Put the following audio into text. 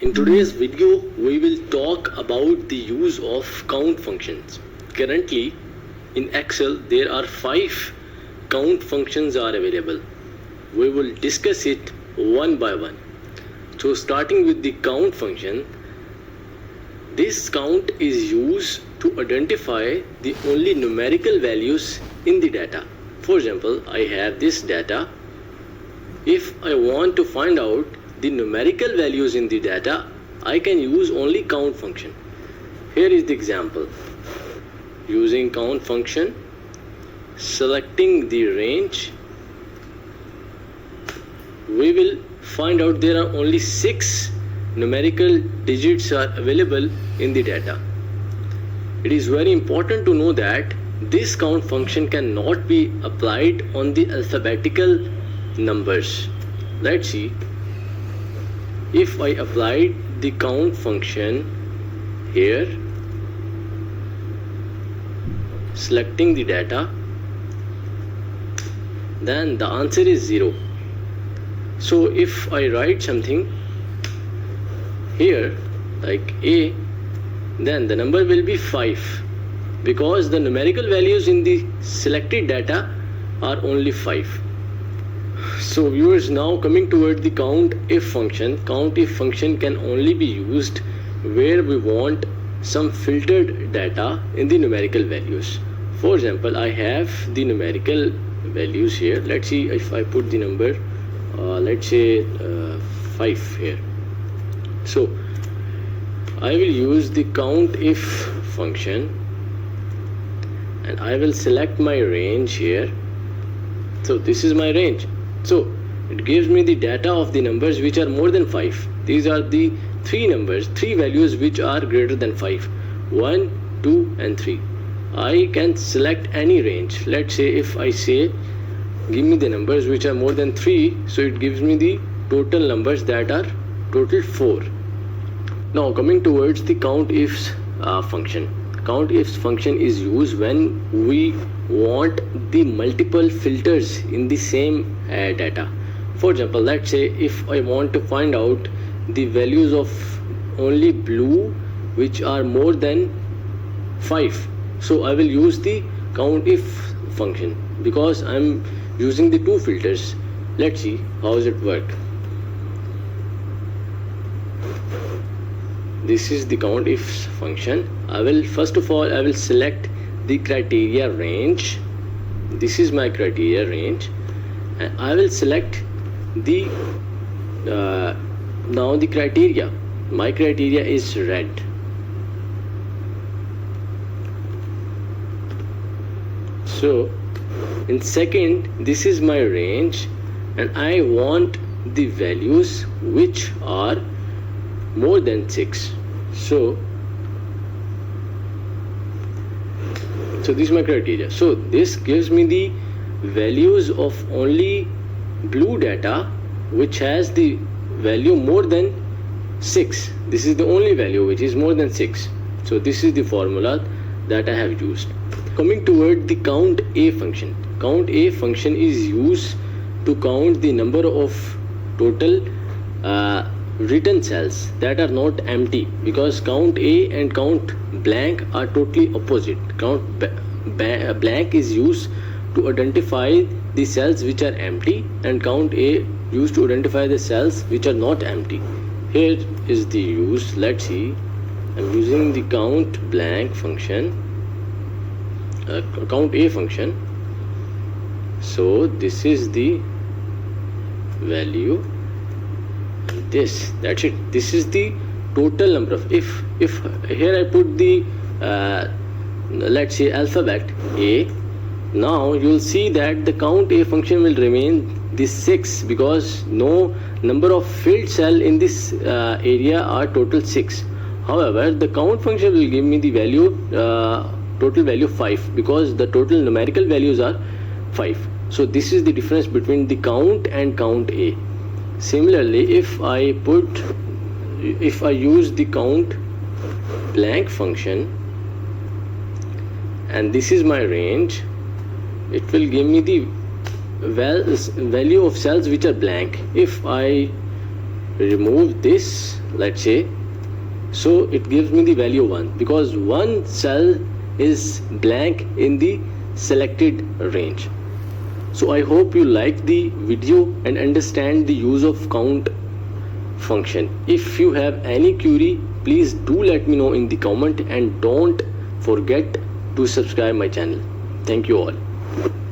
In today's video, we will talk about the use of count functions. Currently, in Excel, there are 5 count functions are available. We will discuss it one by one. So starting with the count function, this count is used to identify the only numerical values in the data. For example, I have this data. If I want to find out the numerical values in the data, I can use only count function. Here is the example. Using count function, selecting the range, we will find out there are only 6 numerical digits are available in the data. It is very important to know that this count function cannot be applied on the alphabetical numbers. Let's see. If I applied the count function here, selecting the data, then the answer is 0. So if I write something here like A, then the number will be 5 because the numerical values in the selected data are only 5. So viewers, now coming toward the COUNTIF function. COUNTIF function can only be used where we want some filtered data in the numerical values. For example, I have the numerical values here. Let's see if I put the number, let's say 5 here. So I will use the COUNTIF function and I will select my range here. So this is my range. So it gives me the data of the numbers which are more than 5. These are the 3 numbers, 3 values which are greater than 5. 1, 2 and 3. I can select any range. Let's say if I say give me the numbers which are more than 3, so it gives me the total numbers that are total 4. Now coming towards the COUNTIFs function. COUNTIFs function is used when we want the multiple filters in the same data. For example, let's say if I want to find out the values of only blue which are more than 5, so I will use the COUNTIF function because I'm using the 2 filters. Let's see how does it work. This is the COUNTIFs function. I will first of all select the criteria range. This is my criteria range, and I will select the now the criteria. My criteria is red. So in second, this is my range, and I want the values which are more than 6. So this is my criteria. So this gives me the values of only blue data which has the value more than 6. This is the only value which is more than 6. So this is the formula that I have used. Coming toward the COUNTA function. COUNTA function is used to count the number of total written cells that are not empty, because count A and count blank are totally opposite. Count blank is used to identify the cells which are empty, and count A used to identify the cells which are not empty. Here is the use. Let's see. I'm using the count blank function, count A function. So this is the value. That's it. This is the total number of, if here I put the let's say alphabet A, now you will see that the count A function will remain the 6 because no number of filled cell in this area are total 6. However, the count function will give me the value total value 5 because the total numerical values are 5. So this is the difference between the count and count A. Similarly, if I use the count blank function and this is my range, it will give me the value of cells which are blank. If I remove this let's say. So it gives me the value 1 because one cell is blank in the selected range. So I hope you like the video and understand the use of count function. If you have any query, please do let me know in the comment and don't forget to subscribe my channel. Thank you all.